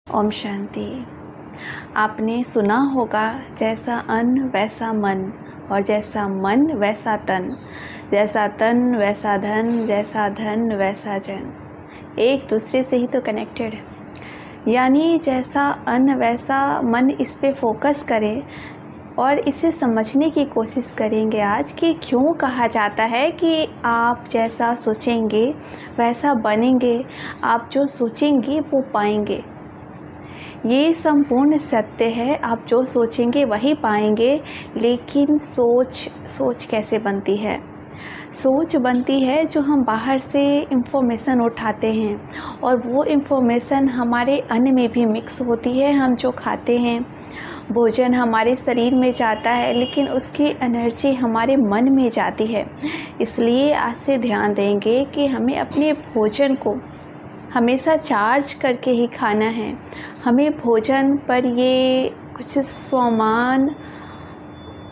ओम शांति। आपने सुना होगा, जैसा अन्न वैसा मन, और जैसा मन वैसा तन, जैसा तन वैसा धन, जैसा धन वैसा जन। एक दूसरे से ही तो कनेक्टेड है। यानी जैसा अन्न वैसा मन, इस पे फोकस करें और इसे समझने की कोशिश करेंगे आज कि क्यों कहा जाता है कि आप जैसा सोचेंगे वैसा बनेंगे, आप जो सोचेंगे वो पाएंगे। ये संपूर्ण सत्य है, आप जो सोचेंगे वही पाएंगे। लेकिन सोच कैसे बनती है? सोच बनती है जो हम बाहर से इंफॉर्मेशन उठाते हैं, और वो इंफॉर्मेशन हमारे अन्न में भी मिक्स होती है। हम जो खाते हैं, भोजन हमारे शरीर में जाता है, लेकिन उसकी एनर्जी हमारे मन में जाती है। इसलिए आज से ध्यान देंगे कि हमें अपने भोजन को हमेशा चार्ज करके ही खाना है। हमें भोजन पर ये कुछ स्वमान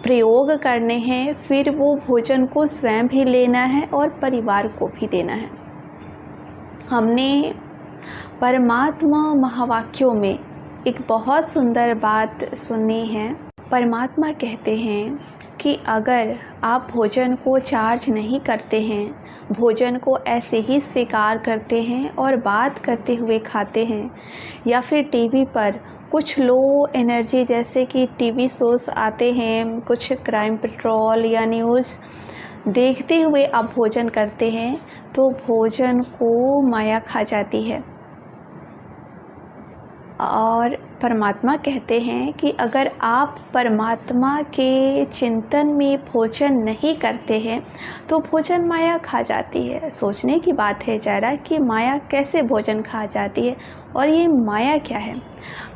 प्रयोग करने हैं, फिर वो भोजन को स्वयं भी लेना है और परिवार को भी देना है। हमने परमात्मा महावाक्यों में एक बहुत सुंदर बात सुनी है। परमात्मा कहते हैं कि अगर आप भोजन को चार्ज नहीं करते हैं, भोजन को ऐसे ही स्वीकार करते हैं और बात करते हुए खाते हैं, या फिर टीवी पर कुछ लो एनर्जी जैसे कि टीवी शोज़ आते हैं, कुछ क्राइम पेट्रोल या न्यूज़ देखते हुए आप भोजन करते हैं, तो भोजन को माया खा जाती है। और परमात्मा कहते हैं कि अगर आप परमात्मा के चिंतन में भोजन नहीं करते हैं तो भोजन माया खा जाती है। सोचने की बात है ज़रा कि माया कैसे भोजन खा जाती है, और ये माया क्या है?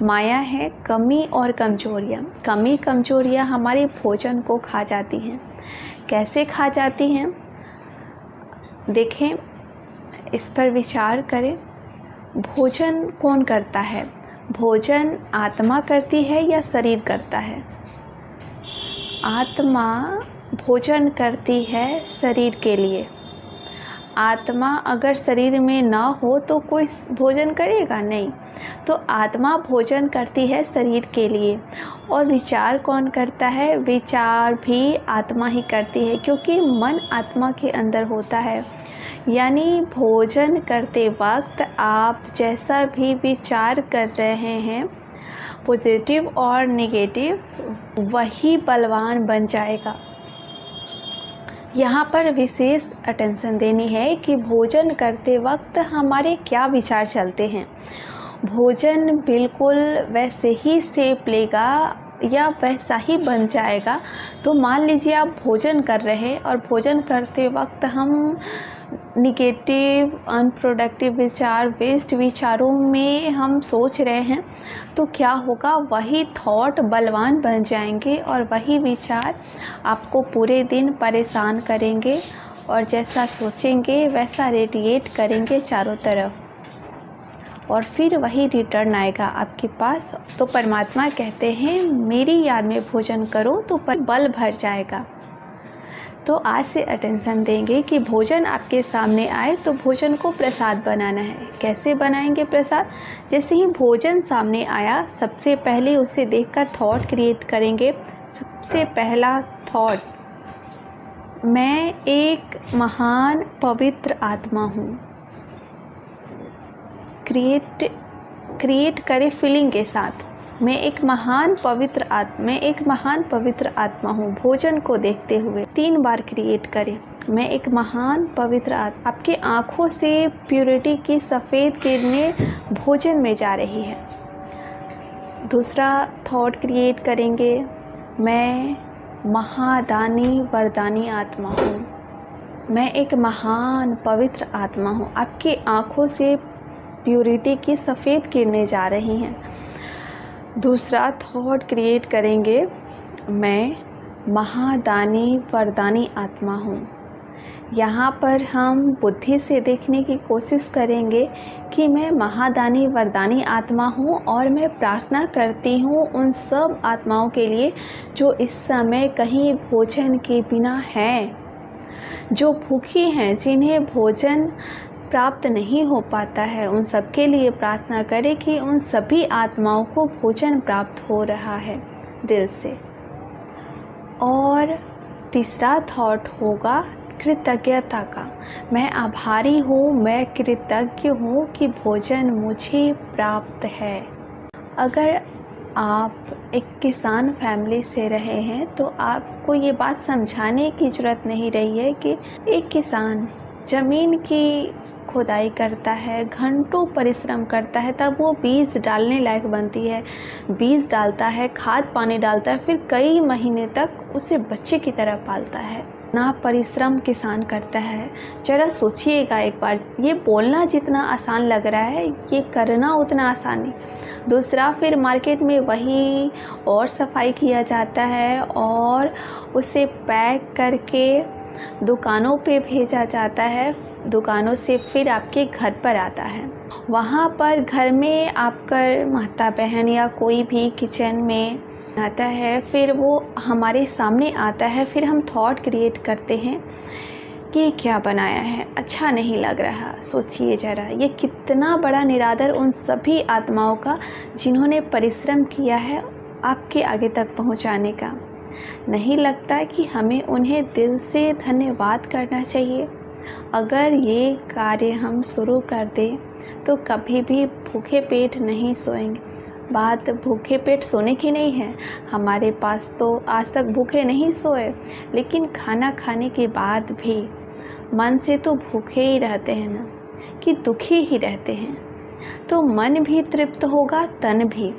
माया है कमी और कमजोरियाँ। कमी कमजोरियाँ हमारे भोजन को खा जाती हैं। कैसे खा जाती हैं? देखें, इस पर विचार करें। भोजन कौन करता है? भोजन आत्मा करती है या शरीर करता है? आत्मा भोजन करती है शरीर के लिए। आत्मा अगर शरीर में ना हो तो कोई भोजन करेगा नहीं। तो आत्मा भोजन करती है शरीर के लिए। और विचार कौन करता है? विचार भी आत्मा ही करती है, क्योंकि मन आत्मा के अंदर होता है। यानी भोजन करते वक्त आप जैसा भी विचार कर रहे हैं, पॉजिटिव और नेगेटिव, वही बलवान बन जाएगा। यहाँ पर विशेष अटेंशन देनी है कि भोजन करते वक्त हमारे क्या विचार चलते हैं। भोजन बिल्कुल वैसे ही शेप लेगा या वैसा ही बन जाएगा। तो मान लीजिए आप भोजन कर रहे हैं और भोजन करते वक्त हम निगेटिव, अनप्रोडक्टिव विचार, वेस्ट विचारों में हम सोच रहे हैं, तो क्या होगा? वही थॉट बलवान बन जाएंगे और वही विचार आपको पूरे दिन परेशान करेंगे, और जैसा सोचेंगे वैसा रेडिएट करेंगे चारों तरफ, और फिर वही रिटर्न आएगा आपके पास। तो परमात्मा कहते हैं मेरी याद में भोजन करो तो पर बल भर जाएगा। तो आज से अटेंशन देंगे कि भोजन आपके सामने आए तो भोजन को प्रसाद बनाना है। कैसे बनाएंगे प्रसाद? जैसे ही भोजन सामने आया, सबसे पहले उसे देखकर थॉट क्रिएट करेंगे। सबसे पहला थॉट, मैं एक महान पवित्र आत्मा हूँ। क्रिएट करें फीलिंग के साथ। मैं एक महान पवित्र आत्मा हूँ। भोजन को देखते हुए 3 बार क्रिएट करें, मैं एक महान पवित्र आत्मा। आपके आँखों से प्यूरिटी की सफ़ेद किरणें भोजन में जा रही है। दूसरा थॉट क्रिएट करेंगे, मैं महादानी वरदानी आत्मा हूँ। मैं एक महान पवित्र आत्मा हूँ। आपकी आँखों से प्यूरिटी की सफ़ेद किरणें जा रही हैं। दूसरा थॉट क्रिएट करेंगे, मैं महादानी वरदानी आत्मा हूँ। यहाँ पर हम बुद्धि से देखने की कोशिश करेंगे कि मैं महादानी वरदानी आत्मा हूँ, और मैं प्रार्थना करती हूँ उन सब आत्माओं के लिए जो इस समय कहीं भोजन के बिना हैं, जो भूखी हैं, जिन्हें भोजन प्राप्त नहीं हो पाता है उन सब के लिए प्रार्थना करें कि उन सभी आत्माओं को भोजन प्राप्त हो रहा है दिल से। और तीसरा थॉट होगा कृतज्ञता का। मैं आभारी हूँ, मैं कृतज्ञ हूँ कि भोजन मुझे प्राप्त है। अगर आप एक किसान फैमिली से रहे हैं तो आपको ये बात समझाने की ज़रूरत नहीं रही है कि एक किसान ज़मीन की खुदाई करता है, घंटों परिश्रम करता है, तब वो बीज डालने लायक बनती है। बीज डालता है, खाद पानी डालता है, फिर कई महीने तक उसे बच्चे की तरह पालता है। ना परिश्रम किसान करता है। जरा सोचिएगा एक बार, ये बोलना जितना आसान लग रहा है ये करना उतना आसान नहीं। दूसरा, फिर मार्केट में वही और सफाई किया जाता है और उसे पैक करके दुकानों पे भेजा जाता है। दुकानों से फिर आपके घर पर आता है। वहाँ पर घर में आपका माता बहन या कोई भी किचन में आता है, फिर वो हमारे सामने आता है, फिर हम थॉट क्रिएट करते हैं कि क्या बनाया है, अच्छा नहीं लग रहा। सोचिए ज़रा, ये कितना बड़ा निरादर उन सभी आत्माओं का जिन्होंने परिश्रम किया है आपके आगे तक पहुंचाने का। नहीं लगता कि हमें उन्हें दिल से धन्यवाद करना चाहिए? अगर ये कार्य हम शुरू कर दें तो कभी भी भूखे पेट नहीं सोएंगे। बात भूखे पेट सोने की नहीं है, हमारे पास तो आज तक भूखे नहीं सोए, लेकिन खाना खाने के बाद भी मन से तो भूखे ही रहते हैं ना, कि दुखी ही रहते हैं। तो मन भी तृप्त होगा, तन भी,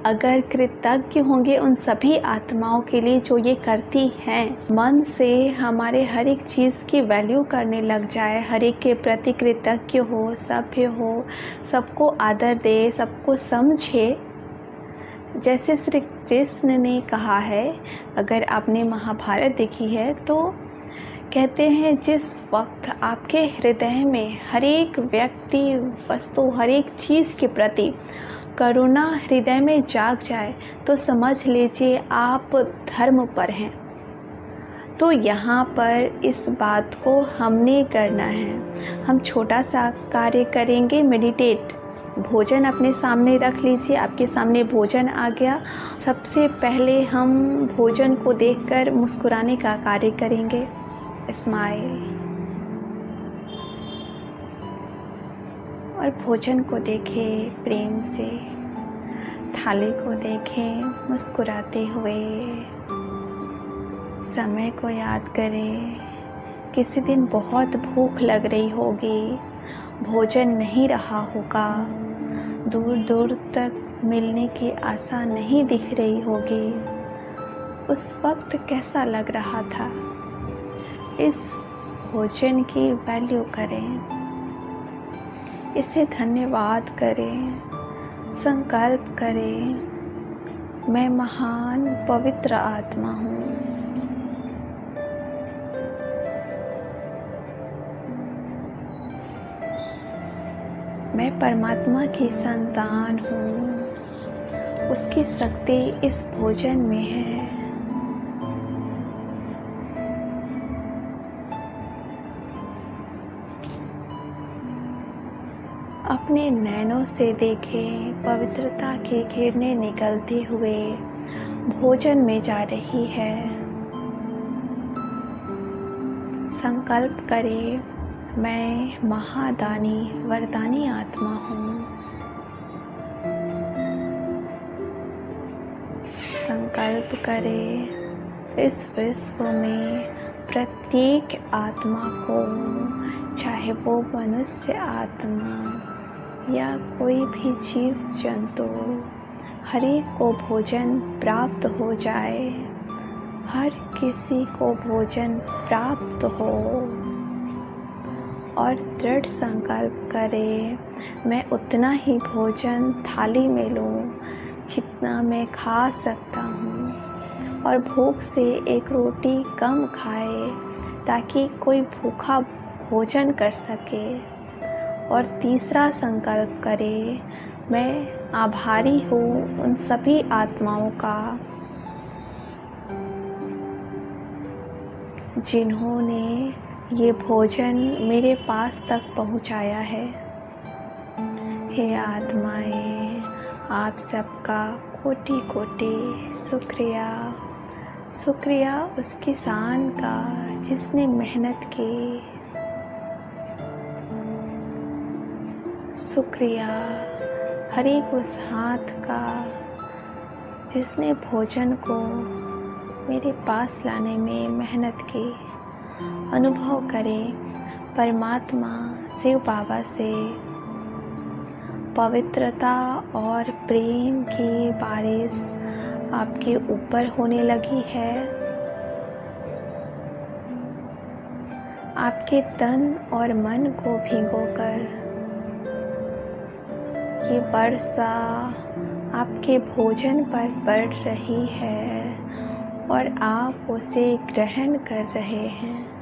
अगर कृतज्ञ होंगे उन सभी आत्माओं के लिए जो ये करती हैं। मन से हमारे हर एक चीज़ की वैल्यू करने लग जाए, हर एक के प्रति कृतज्ञ हो, सभ्य हो, सबको आदर दे, सबको समझे। जैसे श्री कृष्ण ने कहा है, अगर आपने महाभारत देखी है तो कहते हैं जिस वक्त आपके हृदय में हर एक व्यक्ति, वस्तु, हर एक चीज़ के प्रति करुणा हृदय में जाग जाए तो समझ लीजिए आप धर्म पर हैं। तो यहाँ पर इस बात को हमने करना है। हम छोटा सा कार्य करेंगे, मेडिटेट। भोजन अपने सामने रख लीजिए, आपके सामने भोजन आ गया। सबसे पहले हम भोजन को देखकर मुस्कुराने का कार्य करेंगे, स्माइल। और भोजन को देखें प्रेम से, थाली को देखें मुस्कुराते हुए। समय को याद करें, किसी दिन बहुत भूख लग रही होगी, भोजन नहीं रहा होगा, दूर दूर तक मिलने की आशा नहीं दिख रही होगी। उस वक्त कैसा लग रहा था? इस भोजन की वैल्यू करें, इसे धन्यवाद करें, संकल्प करें, मैं महान पवित्र आत्मा हूँ। मैं परमात्मा की संतान हूँ, उसकी शक्ति इस भोजन में है। अपने नैनों से देखें, पवित्रता की किरणें निकलते हुए भोजन में जा रही है। संकल्प करें, मैं महादानी वरदानी आत्मा हूँ। संकल्प करें, इस विश्व में प्रत्येक आत्मा को, चाहे वो मनुष्य आत्मा या कोई भी जीव जंतु, हर एक को भोजन प्राप्त हो जाए, हर किसी को भोजन प्राप्त हो। और दृढ़ संकल्प करें, मैं उतना ही भोजन थाली में लूँ जितना मैं खा सकता हूँ, और भूख से एक रोटी कम खाए ताकि कोई भूखा भोजन कर सके। और तीसरा संकल्प करें, मैं आभारी हूँ उन सभी आत्माओं का जिन्होंने ये भोजन मेरे पास तक पहुंचाया है। हे आत्माएं, आप सबका कोटि कोटि शुक्रिया। शुक्रिया उस किसान का जिसने मेहनत की। शुक्रिया हर एक उस हाथ का जिसने भोजन को मेरे पास लाने में मेहनत की। अनुभव करें परमात्मा शिव बाबा से पवित्रता और प्रेम की बारिश आपके ऊपर होने लगी है। आपके तन और मन को भिगोकर ये वर्षा आपके भोजन पर पड़ रही है और आप उसे ग्रहण कर रहे हैं।